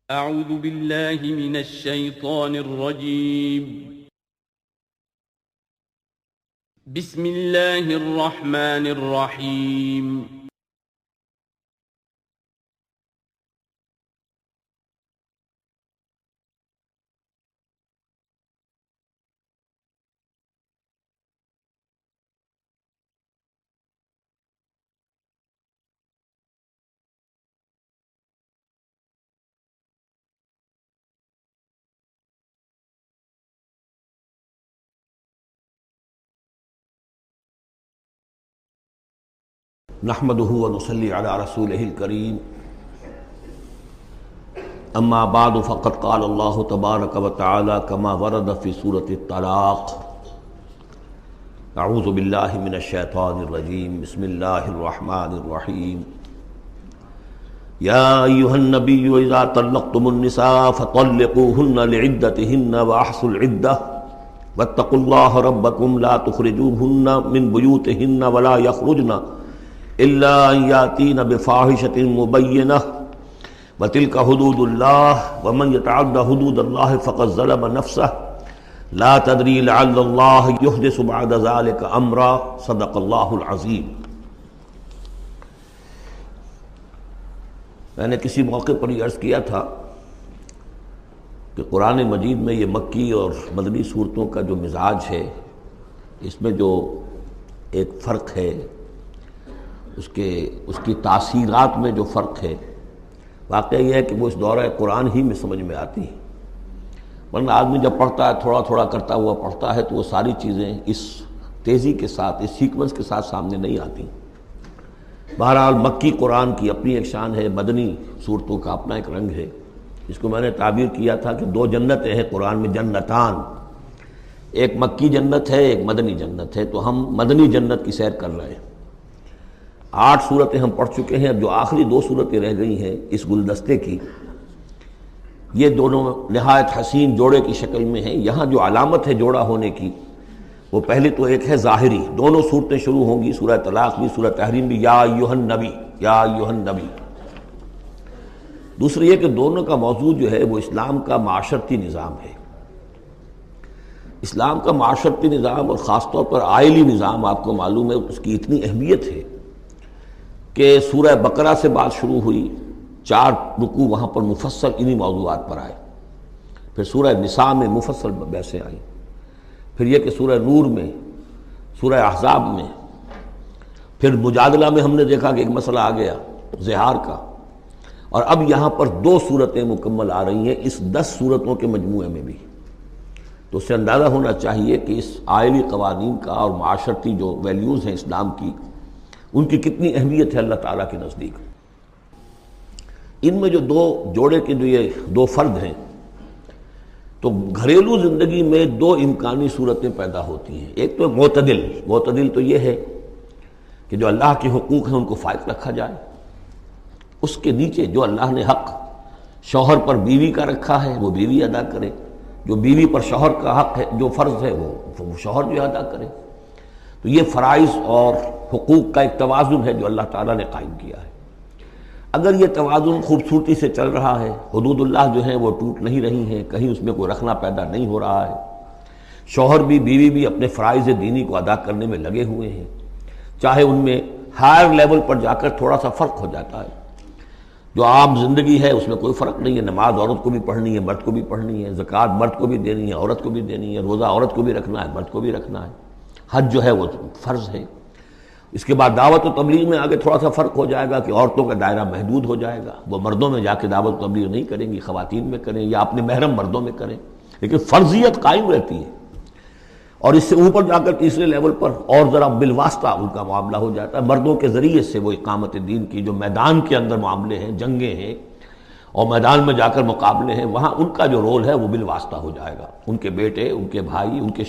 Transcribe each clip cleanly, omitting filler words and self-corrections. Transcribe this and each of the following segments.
اعوذ باللہ من الشیطان الرجیم بسم اللہ الرحمن الرحیم نحمده ونصلي على رسوله الكريم اما بعد فقد قال الله تبارك وتعالى كما ورد في سورة الطلاق اعوذ بالله من الشيطان الرجيم بسم الله الرحمن الرحيم يا ايها النبي اذا طلقتم النساء فطلقوهن لعدتهن واحصوا العدة واتقوا الله ربكم لا تخرجوهن من بيوتهن ولا يخرجن الا ان یاتین بفاحشۃ مبینہ وتلک حدود اللہ ومن یتعد حدود اللہ فقد ظلم نفسہ لا تدری لعل اللہ یحدث بعد ذلک امرا صدق اللہ العظیم۔ میں نے کسی موقع پر یہ عرض کیا تھا کہ قرآن مجید میں یہ مکی اور مدنی صورتوں کا جو مزاج ہے، اس میں جو ایک فرق ہے، اس کی تاثیرات میں جو فرق ہے، واقعہ یہ ہے کہ وہ اس دورہ قرآن ہی میں سمجھ میں آتی ہیں، ورنہ آدمی جب پڑھتا ہے تھوڑا تھوڑا کرتا ہوا پڑھتا ہے تو وہ ساری چیزیں اس تیزی کے ساتھ، اس سیکوینس کے ساتھ سامنے نہیں آتی۔ بہرحال مکی قرآن کی اپنی ایک شان ہے، مدنی صورتوں کا اپنا ایک رنگ ہے، جس کو میں نے تعبیر کیا تھا کہ دو جنتیں ہیں قرآن میں، جنتان، ایک مکی جنت ہے، ایک مدنی جنت ہے، تو ہم مدنی جنت کی سیر کر رہے ہیں۔ 8 صورتیں ہم پڑھ چکے ہیں، اب جو آخری 2 صورتیں رہ گئی ہیں اس گلدستے کی، یہ دونوں نہایت حسین جوڑے کی شکل میں ہیں۔ یہاں جو علامت ہے جوڑا ہونے کی، وہ پہلے تو ایک ہے ظاہری، دونوں صورتیں شروع ہوں گی، سورہ طلاق بھی سورہ تحریم بھی، یا ایھا النبی، یا ایھا النبی۔ دوسری یہ کہ دونوں کا موضوع جو ہے وہ اسلام کا معاشرتی نظام ہے۔ اسلام کا معاشرتی نظام اور خاص طور پر آئلی نظام، آپ کو معلوم ہے اس کی اتنی اہمیت ہے کہ سورہ بقرہ سے بات شروع ہوئی، 4 رکوع وہاں پر مفصل انہی موضوعات پر آئے، پھر سورہ نساء میں مفصل بحثیں آئیں، پھر یہ کہ سورہ نور میں، سورہ احزاب میں، پھر مجادلہ میں ہم نے دیکھا کہ ایک مسئلہ آ گیا زہار کا، اور اب یہاں پر 2 صورتیں مکمل آ رہی ہیں اس 10 صورتوں کے مجموعے میں بھی۔ تو اس سے اندازہ ہونا چاہیے کہ اس آئلی قوانین کا اور معاشرتی جو ویلیوز ہیں اسلام کی، ان کی کتنی اہمیت ہے اللہ تعالیٰ کے نزدیک۔ ان میں جو 2 جوڑے کے جو یہ 2 فرد ہیں، تو گھریلو زندگی میں 2 امکانی صورتیں پیدا ہوتی ہیں۔ ایک تو معتدل تو یہ ہے کہ جو اللہ کے حقوق ہیں ان کو فائق رکھا جائے، اس کے نیچے جو اللہ نے حق شوہر پر بیوی کا رکھا ہے وہ بیوی ادا کرے، جو بیوی پر شوہر کا حق ہے، جو فرض ہے وہ شوہر جو ادا کرے۔ تو یہ فرائض اور حقوق کا ایک توازن ہے جو اللہ تعالیٰ نے قائم کیا ہے۔ اگر یہ توازن خوبصورتی سے چل رہا ہے، حدود اللہ جو ہیں وہ ٹوٹ نہیں رہی ہیں، کہیں اس میں کوئی رخنا پیدا نہیں ہو رہا ہے، شوہر بھی بیوی بھی اپنے فرائض دینی کو ادا کرنے میں لگے ہوئے ہیں، چاہے ان میں ہائر لیول پر جا کر تھوڑا سا فرق ہو جاتا ہے، جو عام زندگی ہے اس میں کوئی فرق نہیں ہے، نماز عورت کو بھی پڑھنی ہے، مرد کو بھی پڑھنی ہے، زکوٰۃ مرد کو بھی دینی ہے، عورت کو بھی دینی ہے، روزہ عورت کو بھی رکھنا ہے، مرد کو بھی رکھنا ہے، حج جو ہے وہ فرض ہے۔ اس کے بعد دعوت و تبلیغ میں آگے تھوڑا سا فرق ہو جائے گا کہ عورتوں کا دائرہ محدود ہو جائے گا، وہ مردوں میں جا کے دعوت و تبلیغ نہیں کریں گی، خواتین میں کریں یا اپنے محرم مردوں میں کریں، لیکن فرضیت قائم رہتی ہے۔ اور اس سے اوپر جا کر تیسرے لیول پر اور ذرا بالواسطہ ان کا معاملہ ہو جاتا ہے، مردوں کے ذریعے سے وہ اقامت دین کی جو میدان کے اندر معاملے ہیں، جنگیں ہیں اور میدان میں جا کر مقابلے ہیں، وہاں ان کا جو رول ہے وہ بالواسطہ ہو جائے گا۔ ان کے بیٹے، ان کے بھائی، ان کے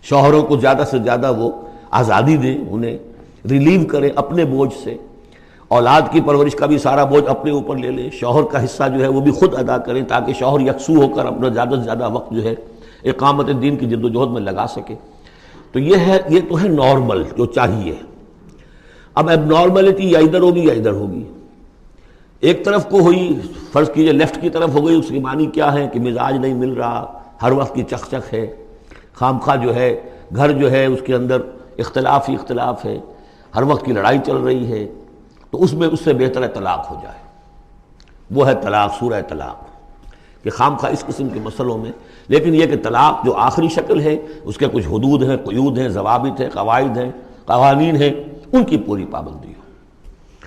شوہروں کو زیادہ سے زیادہ وہ آزادی دیں، انہیں ریلیو کریں اپنے بوجھ سے، اولاد کی پرورش کا بھی سارا بوجھ اپنے اوپر لے لیں، شوہر کا حصہ جو ہے وہ بھی خود ادا کریں تاکہ شوہر یکسو ہو کر اپنا زیادہ سے زیادہ وقت جو ہے اقامت دین کی جد و جہد میں لگا سکے۔ تو یہ تو ہے نارمل جو چاہیے۔ اب اب نارملٹی یا ادھر ہوگی یا ادھر ہوگی۔ ایک طرف کو ہوئی، فرض کیجئے لیفٹ کی طرف ہو گئی، اس کی معنی کیا ہے کہ مزاج نہیں مل رہا، ہر وقت کی چک چک ہے، خام خواہ جو ہے گھر جو ہے اس کے اندر اختلاف ہی اختلاف ہے، ہر وقت کی لڑائی چل رہی ہے، تو اس میں اس سے بہتر ہے طلاق ہو جائے۔ وہ ہے طلاق، سورہ طلاق، کہ خام خواہ اس قسم کے مسئلوں میں، لیکن یہ کہ طلاق جو آخری شکل ہے اس کے کچھ حدود ہیں، قیود ہیں، ضوابط ہیں، قواعد ہیں، قوانین ہیں، ان کی پوری پابندی ہو۔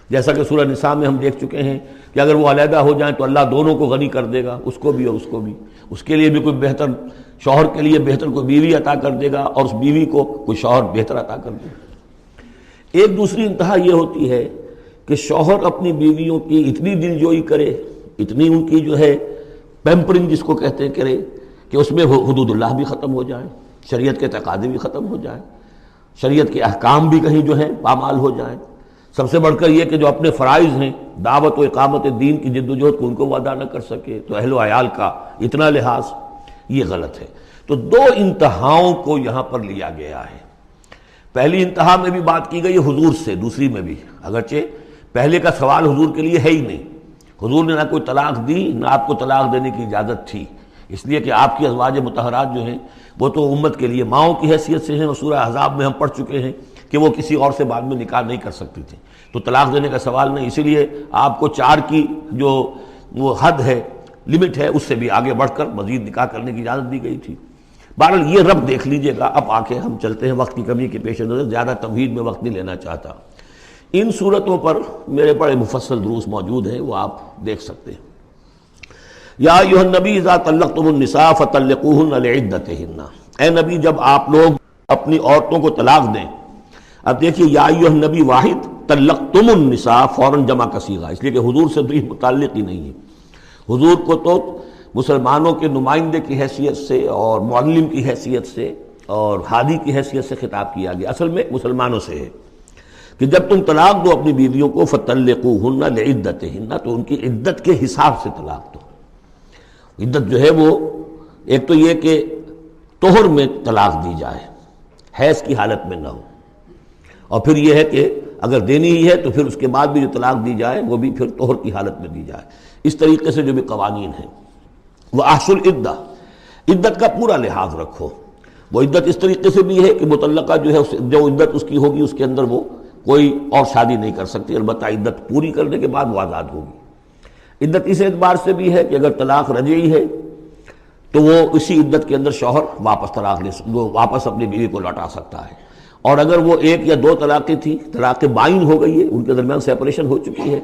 جیسا کہ سورہ نساء میں ہم دیکھ چکے ہیں کہ اگر وہ علیحدہ ہو جائیں تو اللہ دونوں کو غنی کر دے گا، اس کو بھی اور اس کو بھی، اس کے لیے بھی کوئی بہتر، شوہر کے لیے بہتر کوئی بیوی عطا کر دے گا اور اس بیوی کو کوئی شوہر بہتر عطا کر دے گا۔ ایک دوسری انتہا یہ ہوتی ہے کہ شوہر اپنی بیویوں کی اتنی دلجوئی کرے، اتنی ان کی جو ہے پیمپرنگ جس کو کہتے ہیں کرے، کہ اس میں حدود اللہ بھی ختم ہو جائیں، شریعت کے تقاضے بھی ختم ہو جائیں، شریعت کے احکام بھی کہیں جو ہیں پامال ہو جائیں۔ سب سے بڑھ کر یہ کہ جو اپنے فرائض ہیں، دعوت و اقامت دین کی جد و جہد کو ان کو وہ ادا نہ کر سکے، تو اہل و عیال کا اتنا لحاظ، یہ غلط ہے۔ تو دو انتہاؤں کو یہاں پر لیا گیا ہے۔ پہلی انتہا میں بھی بات کی گئی حضور سے، دوسری میں بھی، اگرچہ پہلے کا سوال حضور کے لیے ہے ہی نہیں، حضور نے نہ کوئی طلاق دی نہ آپ کو طلاق دینے کی اجازت تھی، اس لیے کہ آپ کی ازواج مطہرات جو ہیں وہ تو امت کے لیے ماؤں کی حیثیت سے ہیں، اور سورہ احزاب میں ہم پڑھ چکے ہیں کہ وہ کسی اور سے بعد میں نکاح نہیں کر سکتی تھیں، تو طلاق دینے کا سوال نہیں، اسی لیے آپ کو 4 کی جو وہ حد ہے، لمٹ ہے، اس سے بھی آگے بڑھ کر مزید نکاح کرنے کی اجازت دی گئی تھی۔ بہرحال یہ رب دیکھ لیجئے گا۔ اب آ کے ہم چلتے ہیں، وقت کی کمی کے پیش نظر زیادہ تمہید میں وقت نہیں لینا چاہتا۔ ان صورتوں پر میرے بڑے مفصل دروس موجود ہیں، وہ آپ دیکھ سکتے ہیں۔ یا ایھا النبی اذا طلقتم النساء فطلقوہن لعدتہن، اے نبی جب آپ لوگ اپنی عورتوں کو طلاق دیں، اب دیکھیے یا ایھا النبی واحد، طلقتم النساء فوراً جمع کا صیغہ، اس لیے کہ حضور سے تو یہ متعلق ہی نہیں ہے۔ حضور کو تو مسلمانوں کے نمائندے کی حیثیت سے اور معلم کی حیثیت سے اور ہادی کی حیثیت سے خطاب کیا گیا، اصل میں مسلمانوں سے ہے کہ جب تم طلاق دو اپنی بیویوں کو فطلقوہن لعدتہن، تو ان کی عدت کے حساب سے طلاق دو۔ عدت جو ہے وہ ایک تو یہ کہ طہر میں طلاق دی جائے، حیض کی حالت میں نہ ہو، اور پھر یہ ہے کہ اگر دینی ہی ہے تو پھر اس کے بعد بھی جو طلاق دی جائے وہ بھی پھر طہر کی حالت میں دی جائے۔ اس طریقے سے جو بھی قوانین ہیں، وَأَحْصُوا الْعِدَّةَ، عدت کا پورا لحاظ رکھو۔ وہ عدت اس طریقے سے بھی ہے کہ مطلقہ جو ہے جو عدت اس کی ہوگی اس کے اندر وہ کوئی اور شادی نہیں کر سکتی، البتہ عدت پوری کرنے کے بعد وہ آزاد ہوگی۔ عدت اس اعتبار سے بھی ہے کہ اگر طلاق رجعی ہے تو وہ اسی عدت کے اندر شوہر واپس اپنی بیوی کو لوٹا سکتا ہے، اور اگر وہ 1 یا 2 طلاقیں تھیں، طلاق بائن ہو گئی ہے، ان کے درمیان سیپریشن ہو چکی ہے،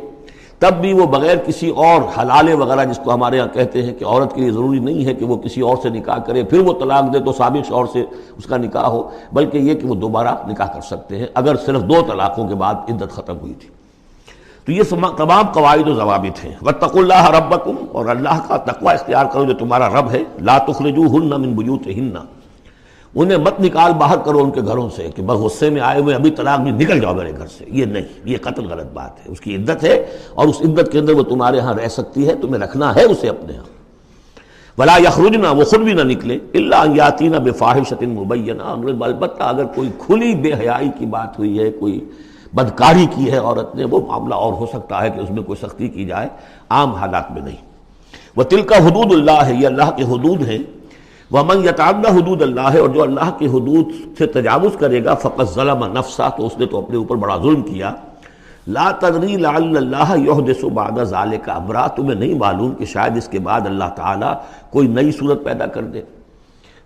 تب بھی وہ بغیر کسی اور حلالے وغیرہ جس کو ہمارے ہاں کہتے ہیں کہ عورت کے لیے ضروری نہیں ہے کہ وہ کسی اور سے نکاح کرے پھر وہ طلاق دے تو سابق شوہر سے اس کا نکاح ہو، بلکہ یہ کہ وہ دوبارہ نکاح کر سکتے ہیں اگر صرف 2 طلاقوں کے بعد عدت ختم ہوئی تھی۔ تو یہ تمام قواعد و ضوابط ہیں۔ واتقوا اللہ ربکم، اور اللہ کا تقوی اختیار کرو جو تمہارا رب ہے۔ لا تخرجوہن من بیوتہن، انہیں مت نکال باہر کرو ان کے گھروں سے کہ بس غصے میں آئے ہوئے ابھی طلاق بھی نکل جاؤ میرے گھر سے، یہ نہیں، یہ قطعی غلط بات ہے۔ اس کی عدت ہے اور اس عدت کے اندر وہ تمہارے ہاں رہ سکتی ہے، تمہیں رکھنا ہے اسے اپنے ہاں۔ ولا یخرجن، وہ خود بھی نہ نکلے، الا ان یاتین بفاحشۃ مبینہ، البتہ اگر کوئی کھلی بے حیائی کی بات ہوئی ہے، کوئی بدکاری کی ہے عورت نے، وہ معاملہ اور ہو سکتا ہے کہ اس میں کوئی سختی کی جائے، عام حالات میں نہیں۔ وتلک حدود اللہ، یہ اللہ کے حدود ہیں۔ ومن یتعد حدود اللہ، اور جو اللہ کی حدود سے تجاوز کرے گا، فقد ظلم نفسہ، تو اس نے تو اپنے اوپر بڑا ظلم کیا۔ لا تدری لعل اللہ یحدث بعد ذلک امرا، تمہیں نہیں معلوم کہ شاید اس کے بعد اللہ تعالیٰ کوئی نئی صورت پیدا کر دے۔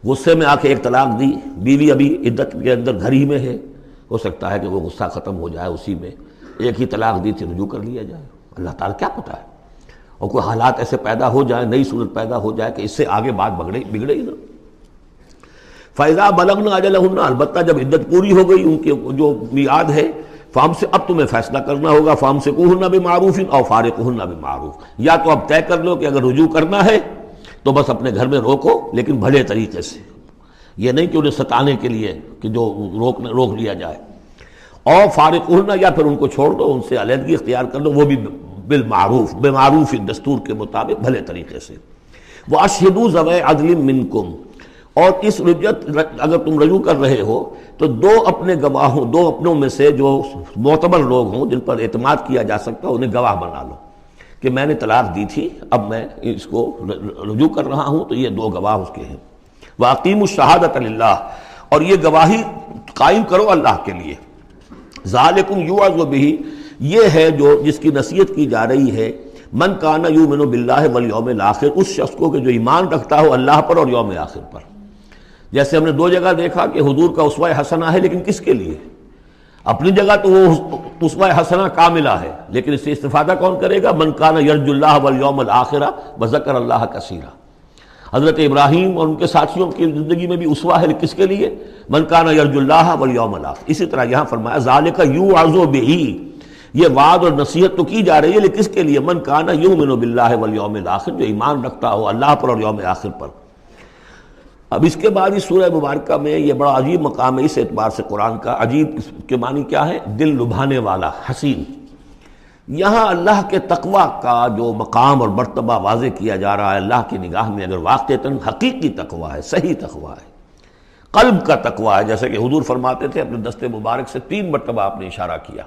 غصے میں آ کے ایک طلاق دی، بیوی ابھی عدت کے اندر گھر ہی میں ہے، ہو سکتا ہے کہ وہ غصہ ختم ہو جائے، اسی میں ایک ہی طلاق دی تھی رجوع کر لیا جائے، اللہ تعالیٰ کیا پتہ ہے، اور کوئی حالات ایسے پیدا ہو جائیں، نئی صورت پیدا ہو جائے کہ اس سے آگے بات بگڑے ہی نہ۔ فَإِذَا بَلَغْنَ أَجَلَهُنَّ، البتہ جب عدت پوری ہو گئی ان کے جو میعاد ہے، اب تمہیں فیصلہ کرنا ہوگا، فَأَمْسِكُوهُنَّ بِمَعْرُوفٍ أَوْ فَارِقُوهُنَّ بِمَعْرُوفٍ، یا تو اب طے کر لو کہ اگر رجوع کرنا ہے تو بس اپنے گھر میں روکو، لیکن بھلے طریقے سے، یہ نہیں کہ انہیں ستانے کے لیے کہ جو روک لیا جائے، اور فارقوہن، یا پھر ان کو چھوڑ دو، ان سے علیحدگی اختیار کر دو، وہ بھی بالمعروف، بمعروف دستور کے مطابق بھلے طریقے سے۔ وَأَشْهِدُوا ذَوَيْ عَدْلٍ مِّنْكُمْ، اور اس رجعت اگر تم رجوع کر رہے ہو تو 2 اپنے گواہوں، 2 اپنوں میں سے جو معتبر لوگ ہوں جن پر اعتماد کیا جا سکتا ہے، انہیں گواہ بنا لو۔ کہ میں نے طلاق دی تھی، اب میں اس کو رجوع کر رہا ہوں، تو یہ دو گواہ اس کے ہیں۔ وَأَقِیمُوا الشَّهَادَةَ لِلَّهِ، اور یہ گواہی قائم کرو اللہ کے لیے۔ ذَلِكُمْ يُوعَظُ بِهِ، یہ ہے جو جس کی نصیحت کی جا رہی ہے، من کان یؤمن باللہ والیوم الآخر، اس شخص کو کہ جو ایمان رکھتا ہو اللہ پر اور یوم آخر پر۔ جیسے ہم نے دو جگہ دیکھا کہ حضور کا اسوہ حسنہ ہے، لیکن کس کے لیے؟ اپنی جگہ تو وہ اسوہ حسنہ کاملہ ہے، لیکن اس سے استفادہ کون کرے گا؟ من کان یرجو اللہ والیوم الآخر وذکر اللہ کثیرا۔ حضرت ابراہیم اور ان کے ساتھیوں کی زندگی میں بھی اسوہ ہے، کس کے لیے؟ من کان یرجو اللہ والیوم الآخر۔ اسی طرح یہاں فرمایا ذالک یوعظ بہ، یہ وعد اور نصیحت تو کی جا رہی ہے، لیکن کس کے لیے؟ من کان یؤمن باللہ والیوم الآخر، جو ایمان رکھتا ہو اللہ پر اور یوم آخر پر۔ اب اس کے بعد اس سورہ مبارکہ میں یہ بڑا عجیب مقام ہے اس اعتبار سے قرآن کا۔ عجیب کے معنی کیا ہے؟ دل لبھانے والا، حسین۔ یہاں اللہ کے تقوی کا جو مقام اور مرتبہ واضح کیا جا رہا ہے اللہ کی نگاہ میں، اگر واقعتاً حقیقی تقوی ہے، صحیح تقوی ہے، قلب کا تقوی ہے، جیسے کہ حضور فرماتے تھے اپنے دست مبارک سے 3 مرتبہ آپ نے اشارہ کیا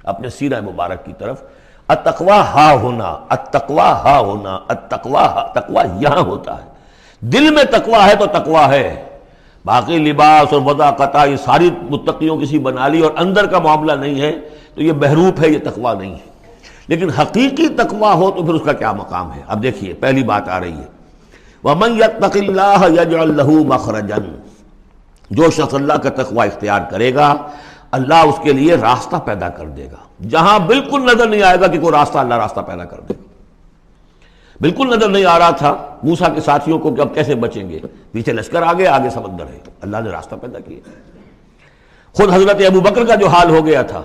اپنے سیرہ مبارک کی طرف، التقوی ہا ہونا، التقوی ہا ہونا، التقوی ہا، تقوی یہاں ہوتا ہے۔ دل میں تقوی ہے تو تقوی ہے، باقی لباس اور وضع قطع یہ ساری متقیوں کسی بنا لی اور اندر کا معاملہ نہیں ہے تو یہ بہروپ ہے، یہ تقوی نہیں ہے۔ لیکن حقیقی تقوی ہو تو پھر اس کا کیا مقام ہے؟ اب دیکھیے پہلی بات آ رہی ہے، وَمَن يَتَّقِ اللَّهَ يَجْعَلْ لَهُ مَخْرَجًا، جو شخص اللہ کا تقوی اختیار کرے گا اللہ اس کے لیے راستہ پیدا کر دے گا، جہاں بالکل نظر نہیں آئے گا کہ کوئی راستہ، اللہ راستہ پیدا کر دے گا۔ بالکل نظر نہیں آ رہا تھا موسیٰ کے ساتھیوں کو کہ اب کیسے بچیں گے، پیچھے لشکر آگے، آگے سمندر ہے، اللہ نے راستہ پیدا کیا۔ خود حضرت ابو بکر کا جو حال ہو گیا تھا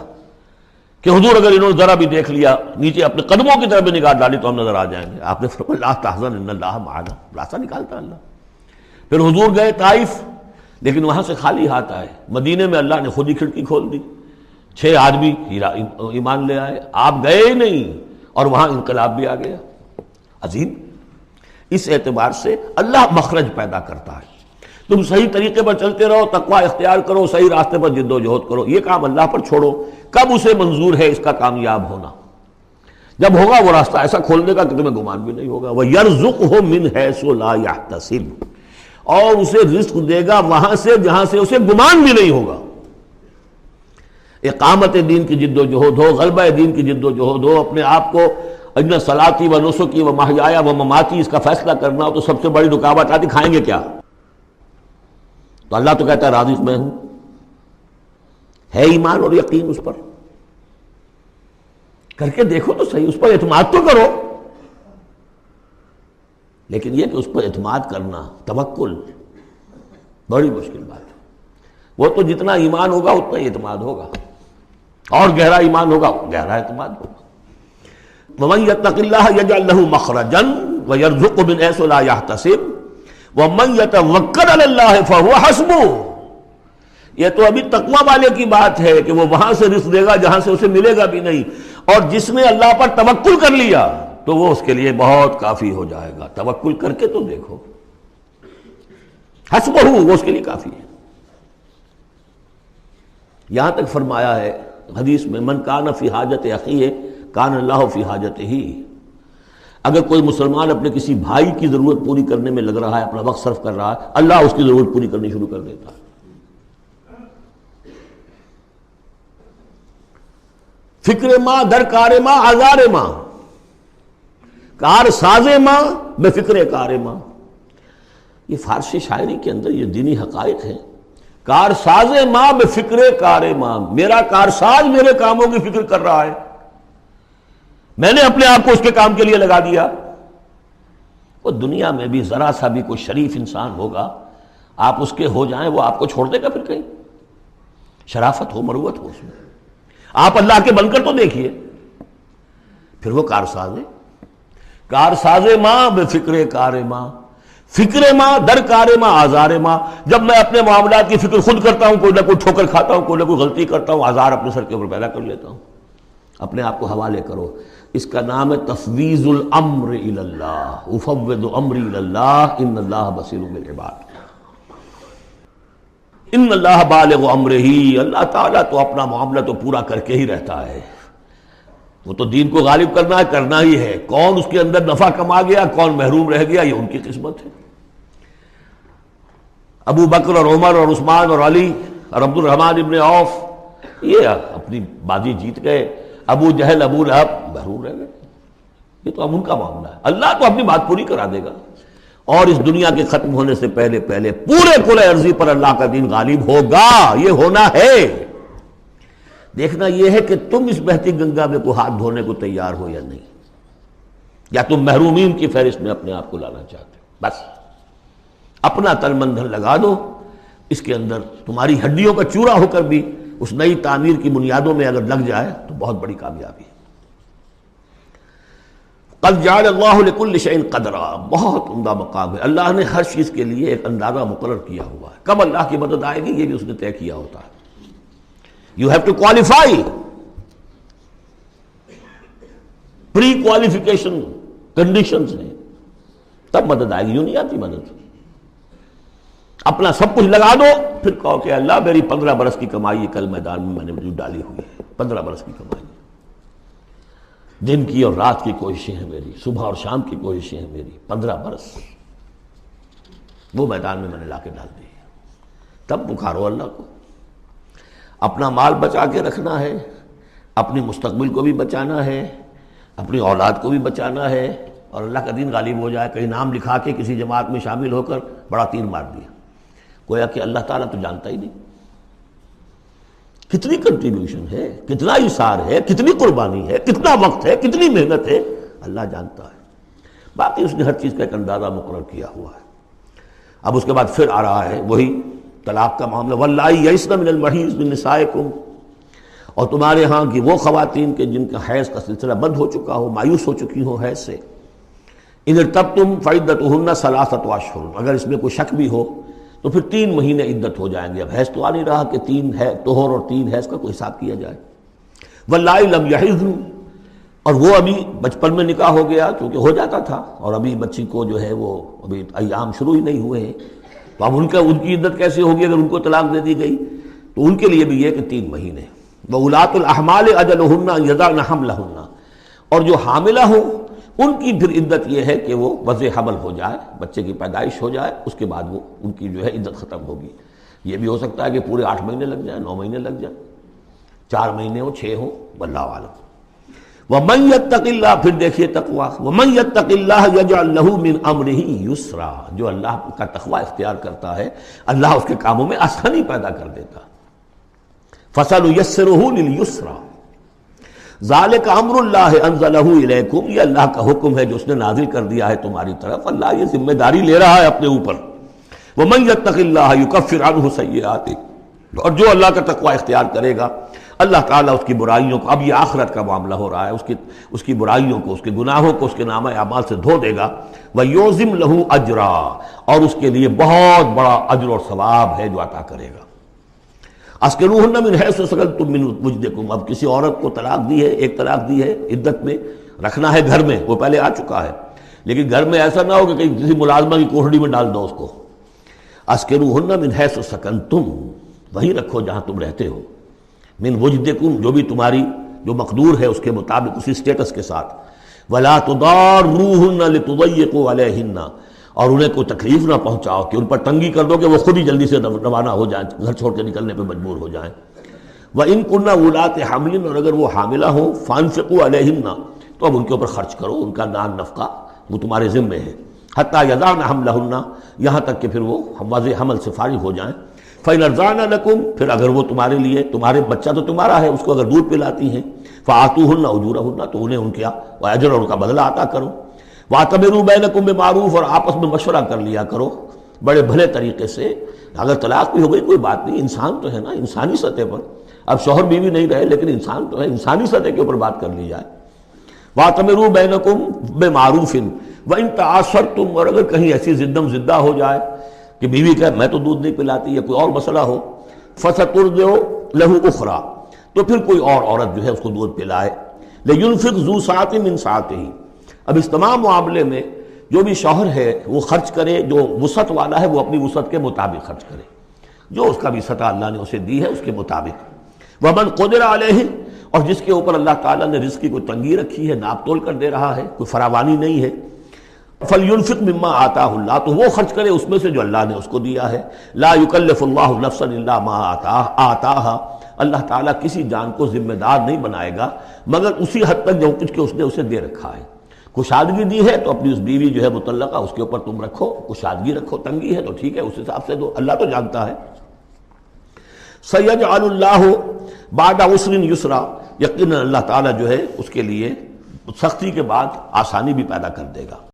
کہ حضور اگر انہوں نے ذرا بھی دیکھ لیا، نیچے اپنے قدموں کی طرف بھی نگاہ ڈالی تو ہم نظر آ جائیں گے، آپ نے فرمایا لا تحزن ان اللہ معنا، راستہ نکالتا اللہ۔ پھر حضور گئے طائف، لیکن وہاں سے خالی ہاتھ آئے، مدینے میں اللہ نے خود ہی کھڑکی کھول دی، 6 آدمی ایمان لے آئے، آپ گئے ہی نہیں اور وہاں انقلاب بھی آ گیا۔ عظیم، اس اعتبار سے اللہ مخرج پیدا کرتا ہے۔ تم صحیح طریقے پر چلتے رہو، تقوی اختیار کرو، صحیح راستے پر جد و جہد کرو، یہ کام اللہ پر چھوڑو۔ کب اسے منظور ہے اس کا کامیاب ہونا؟ جب ہوگا وہ راستہ ایسا کھول دے گا کہ تمہیں گمان بھی نہیں ہوگا۔ وَيَرْزُقْهُ مِنْ حَيْثُ لَا يَحْتَسِبُ، اور اسے رزق دے گا وہاں سے جہاں سے اسے گمان بھی نہیں ہوگا۔ اقامت دین کی جد و جہد ہو، غلبہ دین کی جد و جہد ہو، اپنے آپ کو اجن صلاتی و نسکی و محیایا و مماتی اس کا فیصلہ کرنا ہو تو سب سے بڑی رکاوٹ آتی، کھائیں گے کیا؟ تو اللہ تو کہتا ہے رازق میں ہوں، ہے ایمان اور یقین اس پر، کر کے دیکھو تو صحیح، اس پر اعتماد تو کرو۔ لیکن یہ کہ اس پر اعتماد کرنا، توکل، بڑی مشکل بات ہے۔ وہ تو جتنا ایمان ہوگا اتنا ہی اعتماد ہوگا، اور گہرا ایمان ہوگا گہرا اعتماد ہوگا۔ وَمَن يَتَّقِ اللَّهَ يَجْعَلْ لَهُ مَخْرَجًا وَيَرْزُقْهُ مِنْ حَيْثُ لَا يَحْتَسِبُ وَمَن يَتَوَکَّلْ عَلَى اللَّهِ فَهُوَ حَسْبُهُ، یہ تو ابھی تقوی والے کی بات ہے کہ وہ وہاں سے رزق دے گا جہاں سے اسے ملے گا بھی نہیں، اور جس نے اللہ پر توکل کر لیا تو وہ اس کے لیے بہت کافی ہو جائے گا۔ توکل کر کے تو دیکھو، حسبہ، وہ اس کے لیے کافی ہے۔ یہاں تک فرمایا ہے حدیث میں، من کان فی حاجت اخیہ کان اللہ فی حاجتہ، اگر کوئی مسلمان اپنے کسی بھائی کی ضرورت پوری کرنے میں لگ رہا ہے، اپنا وقت صرف کر رہا ہے، اللہ اس کی ضرورت پوری کرنی شروع کر دیتا ہے۔ فکر ماں در کار ماں آزار ماں، کار ساز ماں بے فکر کار ماں، یہ فارسی شاعری کے اندر یہ دینی حقائق ہیں۔ کار ساز ماں بے فکر کار ماں، میرا کارساز میرے کاموں کی فکر کر رہا ہے، میں نے اپنے آپ کو اس کے کام کے لیے لگا دیا۔ وہ دنیا میں بھی ذرا سا بھی کوئی شریف انسان ہوگا، آپ اس کے ہو جائیں وہ آپ کو چھوڑ دے گا پھر کہیں؟ شرافت ہو، مروت ہو اس میں، آپ اللہ کے بن کر تو دیکھیے۔ پھر وہ کارساز ہے، کارساز ماں بے فکر کار ماں، فکر ماں در کار ماں آزار ماں، جب میں اپنے معاملات کی فکر خود کرتا ہوں، کوئی نہ کوئی ٹھوکر کھاتا ہوں، کوئی نہ کوئی غلطی کرتا ہوں، آزار اپنے سر کے اوپر پیدا کر لیتا ہوں۔ اپنے آپ کو حوالے کرو، اس کا نام ہے تفویض الامر الی اللہ، افوض امری الی اللہ ان اللہ بصیر بالعباد۔ ان اللہ بالغ امرہ، اللہ تعالیٰ تو اپنا معاملہ تو پورا کر کے ہی رہتا ہے۔ وہ تو دین کو غالب کرنا ہی ہے. کون اس کے اندر نفع کما گیا، کون محروم رہ گیا، یہ ان کی قسمت ہے. ابو بکر اور عمر اور عثمان اور علی اور عبد الرحمن ابن عوف یہ اپنی بازی جیت گئے. ابو جہل ابو لہب محروم رہ گئے. یہ تو اب ان کا معاملہ ہے. اللہ تو اپنی بات پوری کرا دے گا، اور اس دنیا کے ختم ہونے سے پہلے پورے کل ارضی پر اللہ کا دین غالب ہوگا. یہ ہونا ہے. دیکھنا یہ ہے کہ تم اس بہتی گنگا میں کو ہاتھ دھونے کو تیار ہو یا نہیں، یا تم محرومین کی فہرست میں اپنے آپ کو لانا چاہتے ہو. بس اپنا تن من دھن لگا دو اس کے اندر. تمہاری ہڈیوں کا چورا ہو کر بھی اس نئی تعمیر کی بنیادوں میں اگر لگ جائے تو بہت بڑی کامیابی ہے. قد جعل اللہ لکل شیء قدرا، بہت عمدہ مقام ہے. اللہ نے ہر چیز کے لیے ایک اندازہ مقرر کیا ہوا ہے. کب اللہ کی مدد آئے گی یہ بھی اس نے طے کیا ہوتا ہے. You have to qualify. Pre qualification conditions ہیں، تب مدد آئے گی. یوں نہیں آتی مدد. اپنا سب کچھ لگا دو پھر کہو کہ اللہ میری 15 برس کی کمائی کل میدان میں نے جو ڈالی ہوئی ہے، 15 برس کی کمائی، دن کی اور رات کی کوششیں ہیں میری، صبح اور شام کی کوششیں ہیں میری، 15 برس وہ میدان میں نے لا کے ڈال دی. تب پکارو اللہ کو. اپنا مال بچا کے رکھنا ہے، اپنی مستقبل کو بھی بچانا ہے، اپنی اولاد کو بھی بچانا ہے، اور اللہ کا دین غالب ہو جائے. کہیں نام لکھا کے کسی جماعت میں شامل ہو کر بڑا تیر مار دیا، گویا کہ اللہ تعالیٰ تو جانتا ہی نہیں. کتنی کنٹریبیوشن ہے، کتنا اثار ہے، کتنی قربانی ہے، کتنا وقت ہے، کتنی محنت ہے، اللہ جانتا ہے. باقی اس نے ہر چیز کا ایک اندازہ مقرر کیا ہوا ہے. اب اس کے بعد پھر آ رہا ہے وہی طلاق کا معاملہ. واللائی یئسن من المحیض من نسائکم، اور تمہارے ہاں کی وہ خواتین کے جن کا حیض کا سلسلہ بند ہو چکا ہو، مایوس ہو چکی ہو حیض سے. ان ارتبتم فعدتہن ثلاثۃ اشہر، اگر اس میں کوئی شک بھی ہو تو پھر 3 مہینے عدت ہو جائیں گے. اب حیض تو آ نہیں رہا کہ 3 ہے طہور اور 3 حیض کا کوئی حساب کیا جائے. واللائی لم یحضن، اور وہ ابھی بچپن میں نکاح ہو گیا کیونکہ ہو جاتا تھا، اور ابھی بچی کو جو ہے وہ ابھی ایام شروع ہی نہیں ہوئے ہیں، تو اب ان کی عدت کیسے ہوگی اگر ان کو طلاق دے دی گئی؟ تو ان کے لیے بھی یہ کہ 3 مہینے. وَأُولَاتُ الْأَحْمَالِ أَجَلُهُنَّ أَن يَضَعْنَ حَمْلَهُنَّ، اور جو حاملہ ہوں ان کی پھر عدت یہ ہے کہ وہ وضع حمل ہو جائے، بچے کی پیدائش ہو جائے، اس کے بعد وہ ان کی جو ہے عدت ختم ہوگی. یہ بھی ہو سکتا ہے کہ پورے 8 مہینے لگ جائیں، 9 مہینے لگ جائیں، 4 مہینے ہوں، 6 ہوں، واللہ اعلم. وَمَن يَتَّقِ اللَّهَ، پھر دیکھیے تقویٰ. وَمَن يَتَّقِ اللَّهَ يَجْعَل لَّهُ مِنْ أَمْرِهِ يُسْرًا، جو اللہ کا تقویٰ اختیار کرتا ہے اللہ اس کے کاموں میں آسانی پیدا کر دیتا. فَسَنُيَسِّرُهُ لِلْيُسْرَىٰ، ذَلِكَ أَمْرُ اللَّهِ أَنزَلَهُ إِلَيْكُمْ، یہ اللہ کا حکم ہے جو اس نے نازل کر دیا ہے تمہاری طرف. اللہ یہ ذمہ داری لے رہا ہے اپنے اوپر. وَمَن يَتَّقِ اللَّهَ يُكَفِّرْ عَنْهُ سَيِّئَاتِهِ، اور جو اللہ کا تقویٰ اختیار کرے گا اللہ تعالیٰ اس کی برائیوں کو، اب یہ آخرت کا معاملہ ہو رہا ہے، اس کی برائیوں کو، اس کے گناہوں کو اس کے نامہ اعمال سے دھو دے گا. وَيُعْظِمْ لَهُ أَجْرًا، اور اس کے لیے بہت بڑا اجر اور ثواب ہے جو عطا کرے گا. اسکنوہن من حیث سکنتم من وجدکم، اب کسی عورت کو طلاق دی ہے، ایک طلاق دی ہے، عدت میں رکھنا ہے گھر میں، وہ پہلے آ چکا ہے، لیکن گھر میں ایسا نہ ہو کہ کہیں کسی ملازمہ کی کوٹڑی میں ڈال دو اس کو. اسکنوہن من حیث سکنتم، وہیں رکھو جہاں تم رہتے ہو. من وجدکم، جو بھی تمہاری جو مقدور ہے اس کے مطابق، اسی سٹیٹس کے ساتھ. ولا تضاروہن لتضیقوا علیہن، اور انہیں کوئی تکلیف نہ پہنچاؤ کہ ان پر تنگی کر دو کہ وہ خود ہی جلدی سے روانہ ہو جائیں، گھر چھوڑ کے نکلنے پہ مجبور ہو جائیں. وَإِن كُنَّ أُولَاتِ حَمْلٍ، اور اگر وہ حاملہ ہوں، فَأَنفِقُوا عَلَيْهِنَّ، تو اب ان کے اوپر خرچ کرو، ان کا نان نفقہ وہ تمہارے ذمے ہے. حَتَّى يَضَعْنَ حَمْلَهُنَّ، یہاں تک کہ پھر وہ واضح حمل سے فارغ ہو جائیں. فَإِنْ أَرْضَعْنَ لَكُمْ، پھر اگر وہ تمہارے لیے، تمہارے بچہ تو تمہارا ہے، اس کو اگر دودھ پلاتی ہیں، فَآتُوهُنَّ أُجُورَهُنَّ، تو انہیں ان کا اجر اور ان کا بدلہ عطا کرو. وَاعْتَبِرُوا بَيْنَكُمْ بِمَعْرُوفٍ، اور آپس میں مشورہ کر لیا کرو بڑے بھلے طریقے سے. اگر طلاق بھی ہو گئی کوئی بات نہیں، انسان تو ہے نا، انسانی سطح پر، اب شوہر بیوی نہیں رہے لیکن انسان تو ہے، انسانی سطح کے اوپر بات کر لی جائے. وَاعْتَبِرُوا بَيْنَكُمْ بِمَعْرُوفٍ وَإِن تَعَاثَرْتُمْ، اور اگر کہیں ایسی زدم زدہ ہو جائے کہ بیوی کہے میں تو دودھ نہیں پلاتی، یا کوئی اور مسئلہ ہو، فَسَتُرْضِعُ لَهُ أُخْرَىٰ، تو پھر کوئی اور عورت جو ہے اس کو دودھ پلائے. لِيُنْفِقْ ذُو سَعَةٍ مِّن سَعَتِهِ، اب اس تمام معاملے میں جو بھی شوہر ہے وہ خرچ کرے، جو وسعت والا ہے وہ اپنی وسعت کے مطابق خرچ کرے، جو اس کا بھی سطح اللہ نے اسے دی ہے اس کے مطابق. وَمَنْ قُدِرَ عَلَيْهِ، اور جس کے اوپر اللہ تعالیٰ نے رزق کی کوئی تنگی رکھی ہے، ناپ تول کر دے رہا ہے، کوئی فراوانی نہیں ہے، فَلْيُنْفِقْ مِمَّا آتَاهُ اللَّهُ، تو وہ خرچ کرے اس میں سے جو اللہ نے اس کو دیا ہے۔ لا يُكَلِّفُ اللَّهُ نَفْسًا إِلَّا مَا آتَاهَا، اللہ تعالیٰ کسی جان کو ذمہ دار نہیں بنائے گا مگر اسی حد تک جو کچھ کہ اس نے اسے دے رکھا ہے۔ کشادگی دی ہے تو اپنی اس بیوی جو ہے مطلقہ، اس کے اوپر تم رکھو، کشادگی رکھو، تنگی ہے تو ٹھیک ہے، اس حساب سے دو، اللہ تو جانتا ہے۔ سَيَجْعَلُ اللَّهُ بَعْدَ عُسْرٍ يُسْرًا، یقیناً اللہ تعالیٰ جو ہے اس کے لیے سختی کے بعد آسانی بھی پیدا کر دے گا۔